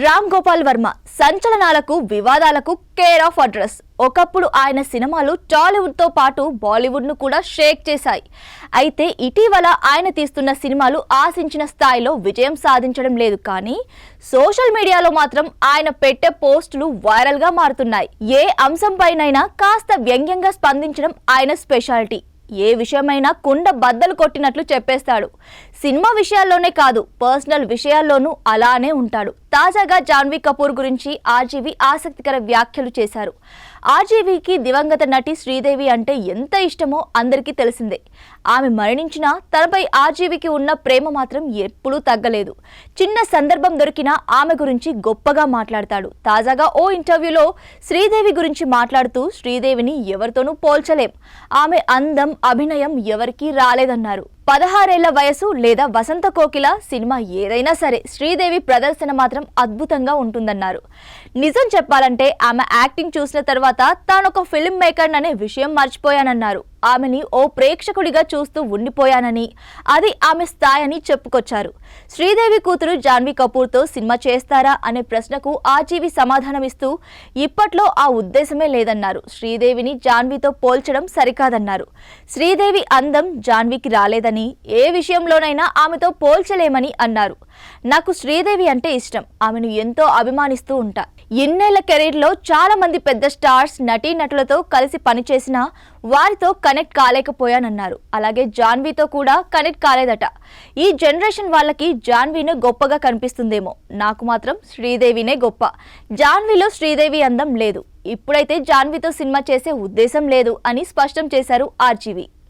రామ్ గోపాల్ వర్మ సంచలనాలకు వివాదాలకు care of address. ఒకప్పుడు ఆయన సినిమాలు టాలీవుడ్ తో పాటు బాలీవుడ్ ను కూడా షేక్ చేశాయి. అయితే ఇటీవల ఆయన తీస్తున్న సినిమాలు ఆశించిన స్థాయిలో విజయం సాధించడం లేదు. కానీ సోషల్ మీడియాలో మాత్రం ఆయన పెట్టే పోస్టులు వైరల్ గా మారుతున్నాయి. ఏ అంశంపైనైనా కాస్త వ్యంగ్యంగా స్పందించడం ఆయన స్పెషాలిటీ. ఏ విషయమైనా కుండ బద్దలు కొట్టినట్లు చెప్పేస్తాడు. సినిమా విషయాల్లోనే కాదు, పర్సనల్ విషయాల్లోనూ అలానే ఉంటాడు. తాజాగా జాన్వీ కపూర్ గురించి ఆర్జీవీ ఆసక్తికర వ్యాఖ్యలు చేశారు. ఆర్జీవీకి దివంగత నటి శ్రీదేవి అంటే ఎంత ఇష్టమో అందరికీ తెలిసిందే. ఆమె మరణించినా తనపై ఆర్జీవీకి ఉన్న ప్రేమ మాత్రం ఎప్పుడూ తగ్గలేదు. చిన్న సందర్భం దొరికినా ఆమె గురించి గొప్పగా మాట్లాడతాడు. తాజాగా ఓ ఇంటర్వ్యూలో శ్రీదేవి గురించి మాట్లాడుతూ శ్రీదేవిని ఎవరితోనూ పోల్చలేం, ఆమె అందం అభినయం ఎవరికీ రాలేదన్నారు. 16 ఏళ్ల వయసు లేదా వసంత కోకిల సినిమా ఏదైనా సరే శ్రీదేవి ప్రదర్శన మాత్రం అద్భుతంగా ఉంటుందన్నారు. నిజం చెప్పాలంటే ఆమె యాక్టింగ్ చూసిన తర్వాత తానొక ఫిల్మ్ మేకర్ అనే విషయం మర్చిపోయానన్నారు. ఆమెని ఓ ప్రేక్షకుడిగా చూస్తూ ఉండిపోయానని, అది ఆమె స్థాయిని చెప్పుకొచ్చారు. శ్రీదేవి కూతురు జాన్వీ కపూర్తో సినిమా చేస్తారా అనే ప్రశ్నకు ఆర్జీవీ సమాధానమిస్తూ ఇప్పట్లో ఆ ఉద్దేశమే లేదన్నారు. శ్రీదేవిని జాన్వీతో పోల్చడం సరికాదన్నారు. శ్రీదేవి అందం జాన్వీకి రాలేదని, ఏ విషయంలోనైనా ఆమెతో పోల్చలేమని అన్నారు. నాకు శ్రీదేవి అంటే ఇష్టం, ఆమెను ఎంతో అభిమానిస్తూ ఉంటా. ఇన్నేళ్ల కెరీర్లో చాలా మంది పెద్ద స్టార్స్ నటీనటులతో కలిసి పనిచేసినా వారితో కనెక్ట్ కాలేకపోయానన్నారు. అలాగే జాన్వీతో కూడా కనెక్ట్ కాలేదట. ఈ జనరేషన్ వాళ్ళకి జాన్వీనే గొప్పగా కనిపిస్తుందేమో, నాకు మాత్రం శ్రీదేవినే గొప్ప. జాన్వీలో శ్రీదేవి అందం లేదు. ఇప్పుడైతే జాన్వీతో సినిమా చేసే ఉద్దేశం లేదు అని స్పష్టం చేశారు ఆర్జీవీ.